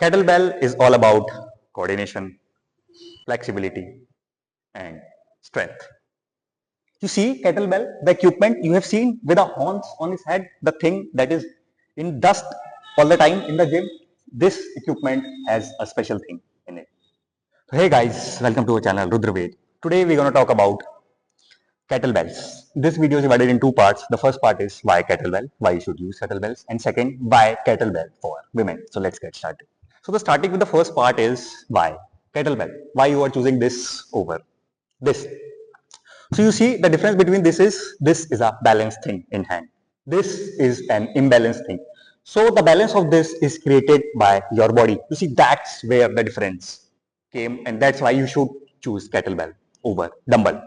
Kettlebell is all about coordination, flexibility, and strength. You see kettlebell, the equipment you have seen with the horns on his head, the thing that is in dust all the time in the gym. This equipment has a special thing in it. So hey guys, welcome to our channel RudraVed. Today we're going to talk about kettlebells. This video is divided in two parts. The first part is why kettlebell, why you should use kettlebells, and second, why kettlebell for women. So let's get started. So the starting with the first part is why kettlebell, why you are choosing this over this. So you see the difference between this is a balanced thing in hand. This is an imbalanced thing. So the balance of this is created by your body. You see, that's where the difference came, and that's why you should choose kettlebell over dumbbell.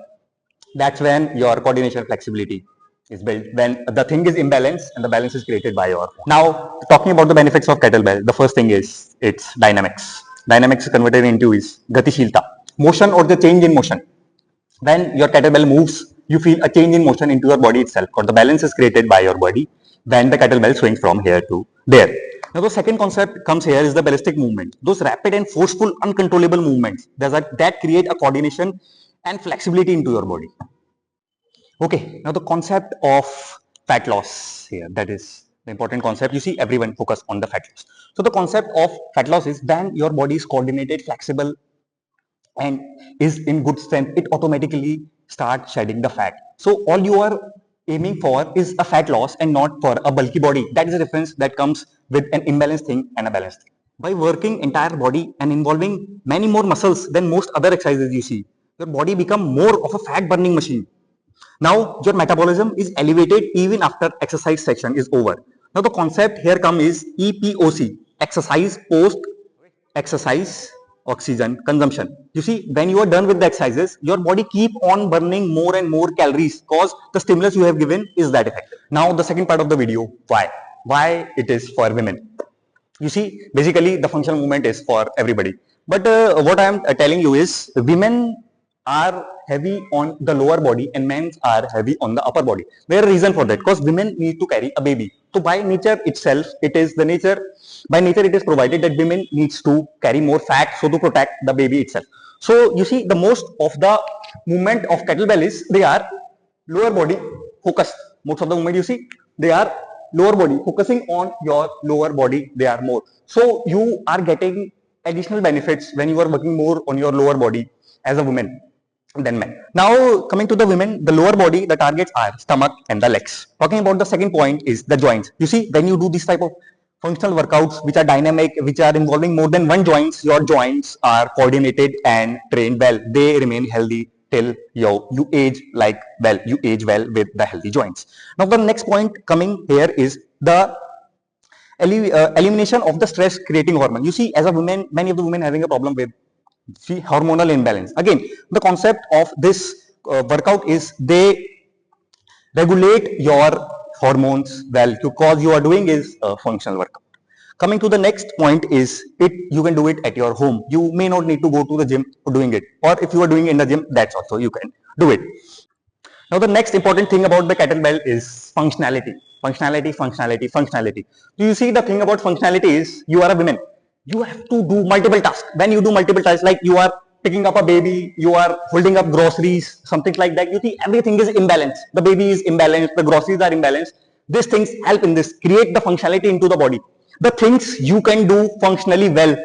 That's when your coordination flexibility is built, when the thing is imbalanced and the balance is created by your phone. Now, talking about the benefits of kettlebell, the first thing is its dynamics. Dynamics converted into is gatishilta, motion or the change in motion. When your kettlebell moves, you feel a change in motion into your body itself, or the balance is created by your body when the kettlebell swings from here to there. Now, the second concept comes here is the ballistic movement. Those rapid and forceful, uncontrollable movements that create a coordination and flexibility into your body. Okay, now the concept of fat loss here, that is the important concept. You see, everyone focus on the fat loss. So the concept of fat loss is when your body is coordinated, flexible, and is in good strength, it automatically starts shedding the fat. So all you are aiming for is a fat loss and not for a bulky body. That is the difference that comes with an imbalanced thing and a balanced thing. By working entire body and involving many more muscles than most other exercises you see, your body become more of a fat burning machine. Now your metabolism is elevated even after exercise section is over. Now the concept here comes is EPOC, exercise post exercise oxygen consumption. You see, when you are done with the exercises, your body keep on burning more and more calories because the stimulus you have given is that effective. Now the second part of the video, why it is for women. You see, basically the functional movement is for everybody, but what I am telling you is women are heavy on the lower body and men are heavy on the upper body. There is a reason for that, because women need to carry a baby. So by nature itself, it is provided that women needs to carry more fat so to protect the baby itself. So you see, the most of the movement of kettlebell is they are lower body focused. Most of the movement you see, they are lower body, focusing on your lower body, they are more. So you are getting additional benefits when you are working more on your lower body as a woman than men. Now coming to the women, the lower body, the targets are stomach and the legs. Talking about the second point is the joints. You see, when you do this type of functional workouts which are dynamic, which are involving more than one joints, your joints are coordinated and trained well. They remain healthy till you age like well. You age well with the healthy joints. Now the next point coming here is the elimination of the stress creating hormone. You see, as a woman, many of the women having a problem with hormonal imbalance. Again, the concept of this workout is they regulate your hormones well, because you are doing is a functional workout. Coming to the next point is you can do it at your home. You may not need to go to the gym for doing it, or if you are doing it in the gym, that's also you can do it. Now the next important thing about the kettlebell is functionality. Functionality. Do you see, the thing about functionality is you are a woman. You have to do multiple tasks. When you do multiple tasks, like you are picking up a baby, you are holding up groceries, something like that. You see, everything is imbalanced. The baby is imbalanced, the groceries are imbalanced. These things help in this, create the functionality into the body. The things you can do functionally well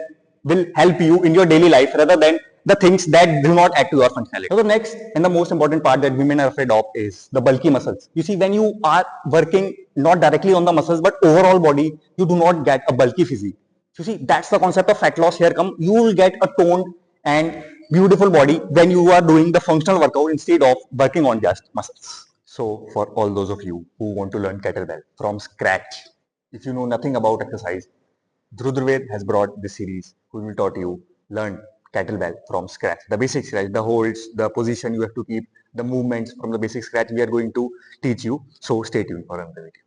will help you in your daily life rather than the things that do not add to your functionality. So the next and the most important part that women are afraid of is the bulky muscles. You see, when you are working not directly on the muscles but overall body, you do not get a bulky physique. You see, that's the concept of fat loss here come. You will get a toned and beautiful body when you are doing the functional workout instead of working on just muscles. So for all those of you who want to learn kettlebell from scratch, if you know nothing about exercise, RudraVed has brought this series who will taught you learn kettlebell from scratch. The basic scratch, the holds, the position you have to keep, the movements from the basic scratch we are going to teach you. So stay tuned for another video.